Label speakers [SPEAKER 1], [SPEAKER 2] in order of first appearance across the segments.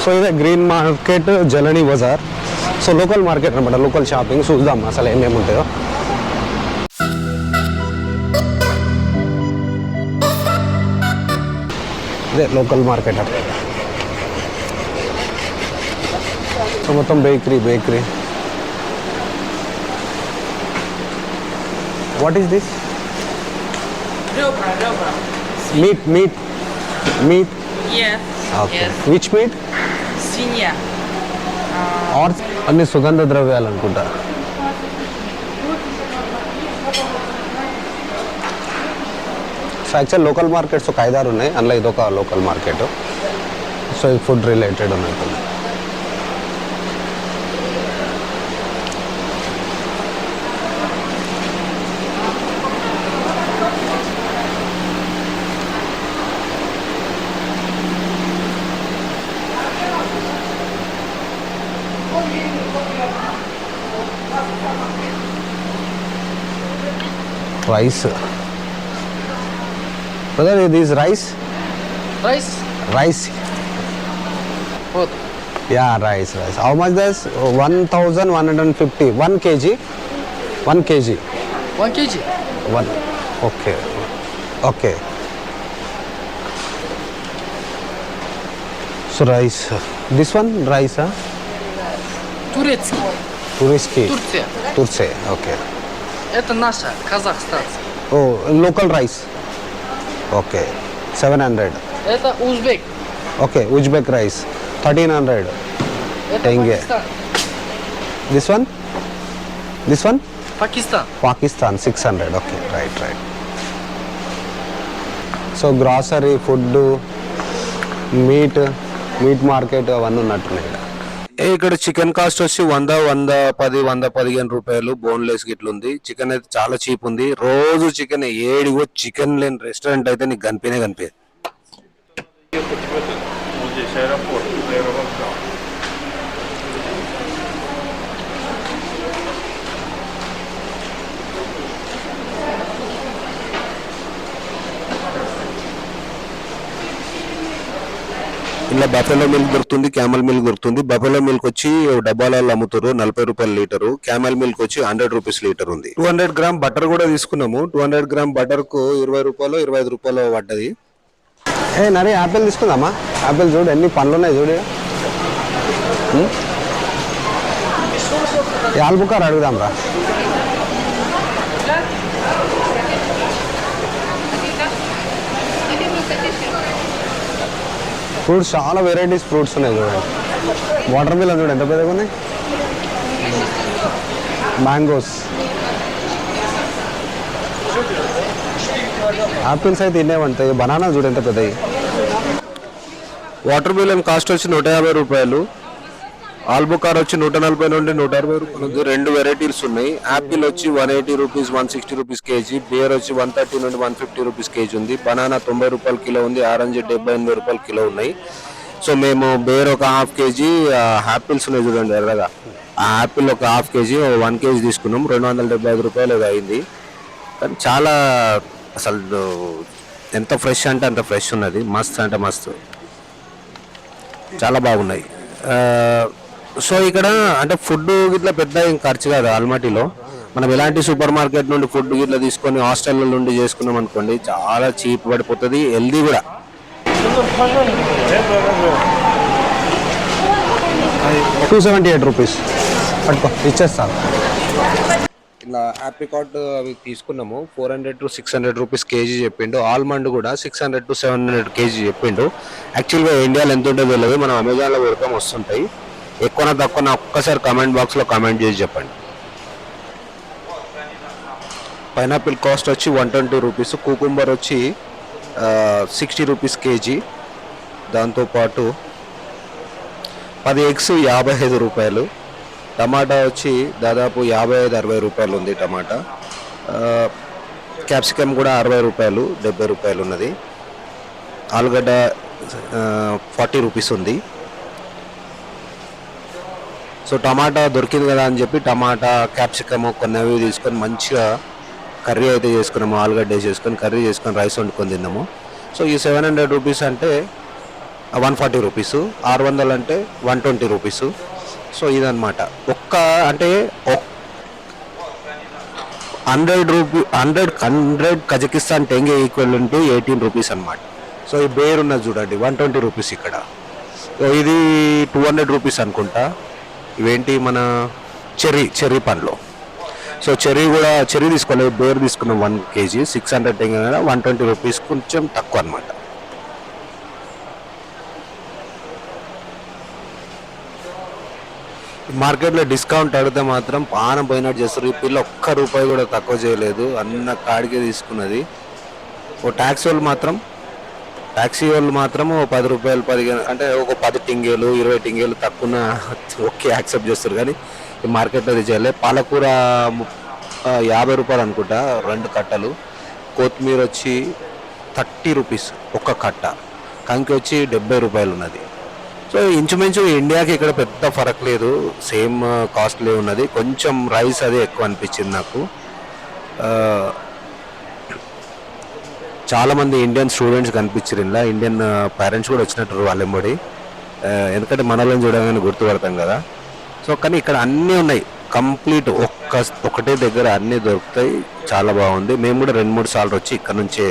[SPEAKER 1] So ఇదే green market జలనీ బజార్. సో లోకల్ మార్కెట్ అనమాట, లోకల్ షాపింగ్. చూద్దాం అసలు ఏమేమి ఉంటాయో. ఇదే లోకల్ మార్కెట్ అంటే. సో మొత్తం bakery. What is this? Meat.
[SPEAKER 2] Yes.
[SPEAKER 1] Okay. Yes. Which meat?
[SPEAKER 2] Свинья.
[SPEAKER 1] Or అన్ని సుగంధ ద్రవ్యాలు అనుకుంటా. సో యాక్చువల్ లోకల్ మార్కెట్స్ ఒక 5-6 ఉన్నాయి, అందులో ఇదొక లోకల్ మార్కెట్. సో ఇది ఫుడ్ రిలేటెడ్ ఉన్నట్టు. Rice. Brother, this rice? Rice.
[SPEAKER 2] What?
[SPEAKER 1] Yeah, rice. How much this? 1,150. 1 kg? 1 kg.
[SPEAKER 2] 1 kg?
[SPEAKER 1] 1. Okay. So rice. This one rice, huh? Турецкий. Турция. Okay.
[SPEAKER 2] Это наша, казахстанская.
[SPEAKER 1] Oh, local rice. Okay. 700.
[SPEAKER 2] Это узбек.
[SPEAKER 1] Okay, Uzbek rice. 1,300.
[SPEAKER 2] Это
[SPEAKER 1] Tenge.
[SPEAKER 2] Пакистан.
[SPEAKER 1] This one?
[SPEAKER 2] Pakistan.
[SPEAKER 1] 600. Okay, right. So grocery, food, meat market అవన్నీ ఉన్నట్టున్నాయి. ఇక్కడ chicken cost వచ్చి 100, 110 రూపాయలు. Boneless గిట్లు ఉంది. Chicken అయితే చాలా cheap ఉంది. రోజు చికెన్ ఏడిగో చికెన్ లేని రెస్టారెంట్ అయితే నీకు కనిపించే. ఇలా బఫెలో మిల్క్ దొరుకుతుంది, క్యామల్ మిల్క్ దొరుకుతుంది. బఫెలో మిల్క్ వచ్చి డబ్బాలలో అమ్ముతారు, 40 రూపాయలు లీటరు. క్యామల్ మిల్క్ వచ్చి 100 రూపీస్ లీటర్ ఉంది. 200 గ్రామ్ బటర్ కూడా తీసుకున్నాము. 200 గ్రామ్ బటర్ కు 20 రూపాయలు 25 రూపాయలు పడ్డది. నరే యాపిల్ తీసుకుందామా? యాపిల్ చూడు ఎన్ని పండ్లు ఉన్నాయి చూడు. ఆల్బుకార్ అడుగుదాం రా. ఫ్రూట్స్ చాలా వెరైటీస్ ఫ్రూట్స్ ఉన్నాయి చూడండి. వాటర్ మిలన్ చూడండి ఎంత పెద్దగా ఉన్నాయి. మ్యాంగోస్, యాపిల్స్ అయితే ఇన్నేమంటాయి. బనానా చూడు ఎంత పెద్దవి. వాటర్ మిలన్ కాస్ట్ వచ్చి 150 రూపాయలు. ఆల్బుకార్ వచ్చి 140 నుండి 160 రూపాయలు ఉంది. 2 వెరైటీస్ ఉన్నాయి. యాపిల్ వచ్చి 180 రూపీస్, 160 రూపీస్ కేజీ. బేర్ వచ్చి 130 నుండి 150 రూపీస్ కేజీ ఉంది. బనానా 90 రూపాయలు కిలో ఉంది. ఆరెంజ్ 70-80 రూపాయలు కిలో ఉన్నాయి. సో మేము బేర్ ఒక 1/2 కేజీ, యాపిల్స్ ఉన్నాయి చూడండి ఎర్రగా. ఆ యాపిల్ ఒక 1/2 కేజీ, 1 కేజీ తీసుకున్నాం. 275 రూపాయలు అది అయింది. కానీ చాలా అసలు ఎంత ఫ్రెష్ అంటే అంత ఫ్రెష్ ఉన్నది. మస్త్ అంటే మస్తు, చాలా బాగున్నాయి. సో ఇక్కడ అంటే ఫుడ్ గిట్లా పెద్ద ఏం ఖర్చు కాదు. ఆల్మాటీలో మనం ఎలాంటి సూపర్ మార్కెట్ నుండి ఫుడ్ గిట్లా తీసుకొని హాస్టల్ నుండి చేసుకున్నాం అనుకోండి, చాలా చీప్ పడిపోతుంది. హెల్దీ కూడా. 278 రూపీస్ పట్టుకో, ఇచ్చేస్తాను. ఇలా ఆప్రికాట్ అవి తీసుకున్నాము. 400 to 600 రూపీస్ కేజీ చెప్పిండు. ఆల్మండ్ కూడా 600 to 700 కేజీ చెప్పిండు. యాక్చువల్గా ఇండియాలో ఎంత ఉంటుందో తెలియదు, మనం అమెజాన్లో పెడతాం వస్తుంటాయి. ఎక్కువనా తక్కువ ఒక్కసారి కామెంట్ బాక్స్లో కామెంట్ చేసి చెప్పండి. పైనాపిల్ కాస్ట్ వచ్చి 120 రూపీస్. కుకుంబర్ వచ్చి 60 రూపీస్ కేజీ. దాంతోపాటు 10 ఎగ్స్ 55 రూపాయలు. టమాటా వచ్చి దాదాపు 55-60 రూపాయలు ఉంది టమాటా. క్యాప్సికమ్ కూడా 60 రూపాయలు, 70 రూపాయలు ఉన్నది. ఆలుగడ్డ 40 రూపీస్ ఉంది. సో టమాటా దొరికింది కదా అని చెప్పి టమాటా, క్యాప్సికమ్ కొన్ని అవి తీసుకొని మంచిగా కర్రీ అయితే చేసుకున్నాము. ఆలుగడ్డ వేసేసుకొని కర్రీ చేసుకొని రైస్ వండుకొని తిన్నాము. సో ఈ 700 రూపీస్ అంటే 140 రూపీస్, 600 అంటే 120 రూపీస్. సో ఇదన్నమాట. అంటే 100 కజకిస్తాన్ టెంగే ఈక్వల్ టు 18 రూపీస్ అనమాట. సో ఈ బేర్ ఉన్నది చూడండి 120 రూపీస్ ఇక్కడ. సో ఇది 200 రూపీస్ అనుకుంటా. ఇవేంటి మన చెర్రీ పండ్లు. సో చెర్రీ తీసుకోలేదు, బేర్ తీసుకున్నాం 1 kg 600 టెంగే 120 రూపీస్, కొంచెం తక్కువ అనమాట. మార్కెట్లో డిస్కౌంట్ అడిగితే మాత్రం పానం పోయినట్టు చేస్తారు. ఈ పిల్ల ఒక్క రూపాయి కూడా తక్కువ చేయలేదు, అన్న కాడికే తీసుకున్నది. ట్యాక్సీ వాళ్ళు మాత్రం 10 రూపాయలు 15 అంటే ఒక 10 టింగేలు 20 టింగేలు తక్కువ ఓకే యాక్సెప్ట్ చేస్తారు. కానీ ఈ మార్కెట్లో అది చేయలేదు. పాలకూర 50 రూపాయలు అనుకుంటా 2 కట్టలు. కొత్తిమీర వచ్చి 30 రూపీస్ ఒక్క కట్ట. కంకి వచ్చి 70 రూపాయలు ఉన్నది. సో ఇంచుమించు ఇండియాకి ఇక్కడ పెద్ద ఫరక్ లేదు, సేమ్ కాస్ట్లీ ఉన్నది. కొంచెం రైస్ అది ఎక్కువ అనిపించింది నాకు. చాలామంది ఇండియన్ స్టూడెంట్స్ కనిపించారు ఇలా, ఇండియన్ పేరెంట్స్ కూడా వచ్చినట్టు వాళ్ళెంబడి. ఎందుకంటే మనల్ని చూడగానే గుర్తుపడతాం కదా. సో కానీ ఇక్కడ అన్నీ ఉన్నాయి కంప్లీట్, ఒకటే దగ్గర అన్నీ దొరుకుతాయి. చాలా బాగుంది. మేము కూడా 2-3 సార్లు వచ్చి ఇక్కడ నుంచే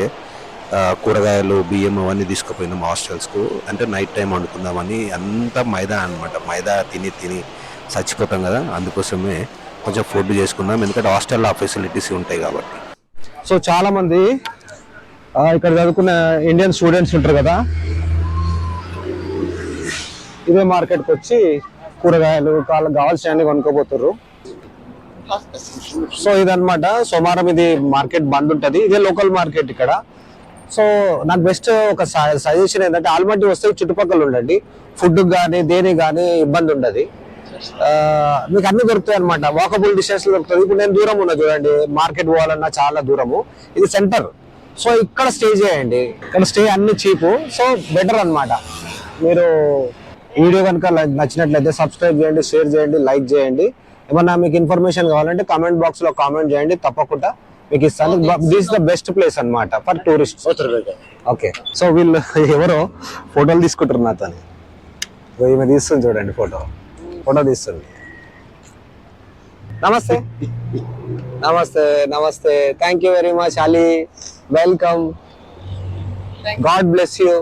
[SPEAKER 1] కూరగాయలు బియ్యం అవన్నీ తీసుకుపోయినాం హాస్టల్స్కు. అంటే నైట్ టైం వండుకుందామని. అంతా మైదా అనమాట, మైదా తిని చచ్చిపోతాం కదా, అందుకోసమే కొంచెం ఫుడ్ చేసుకుందాం. ఎందుకంటే హాస్టల్లో ఆ ఫెసిలిటీస్ ఉంటాయి కాబట్టి. సో చాలామంది ఇక్కడ చదువుకున్న ఇండియన్ స్టూడెంట్స్ ఉంటారు కదా, ఇదే మార్కెట్కి వచ్చి కూరగాయలు కావాల్సినవన్నీ కొనుక్కోపోతారు. సో ఇదన్నమాట. సోమవారం ఇది మార్కెట్ బంద్ ఉంటుంది. ఇదే లోకల్ మార్కెట్ ఇక్కడ. సో నాకు బెస్ట్ ఒక సజెషన్ ఏంటంటే ఆల్మట్టి వస్తే చుట్టుపక్కల ఉండండి. ఫుడ్ కానీ దేనికి కానీ ఇబ్బంది ఉండదు, మీకు అన్ని దొరుకుతాయి అనమాట. వాకబుల్ డిస్టెన్స్ దొరుకుతుంది. ఇప్పుడు నేను దూరం ఉన్నా చూడండి, మార్కెట్ పోవాలన్నా చాలా దూరము. ఇది సెంటర్. సో ఇక్కడ స్టే చేయండి, ఇక్కడ స్టే అన్ని చీపు. సో బెటర్ అనమాట. మీరు వీడియో కనుక నచ్చినట్లయితే సబ్స్క్రైబ్ చేయండి, షేర్ చేయండి, లైక్ చేయండి. ఏమన్నా మీకు ఇన్ఫర్మేషన్ కావాలంటే కామెంట్ బాక్స్ లో కామెంట్ చేయండి, తప్పకుండా మీకు ఇస్తాను. దిస్ ద బెస్ట్ ప్లేస్ అనమాట ఫర్ టూరిస్ట్. ఓకే. సో వీళ్ళు ఎవరో ఫోటోలు తీసుకుంటారు నాతో. ఈమె తీస్తుంది చూడండి, ఫోటో తీస్తుంది. నమస్తే నమస్తే నమస్తే. Thank you very much Ali. Welcome. God bless you.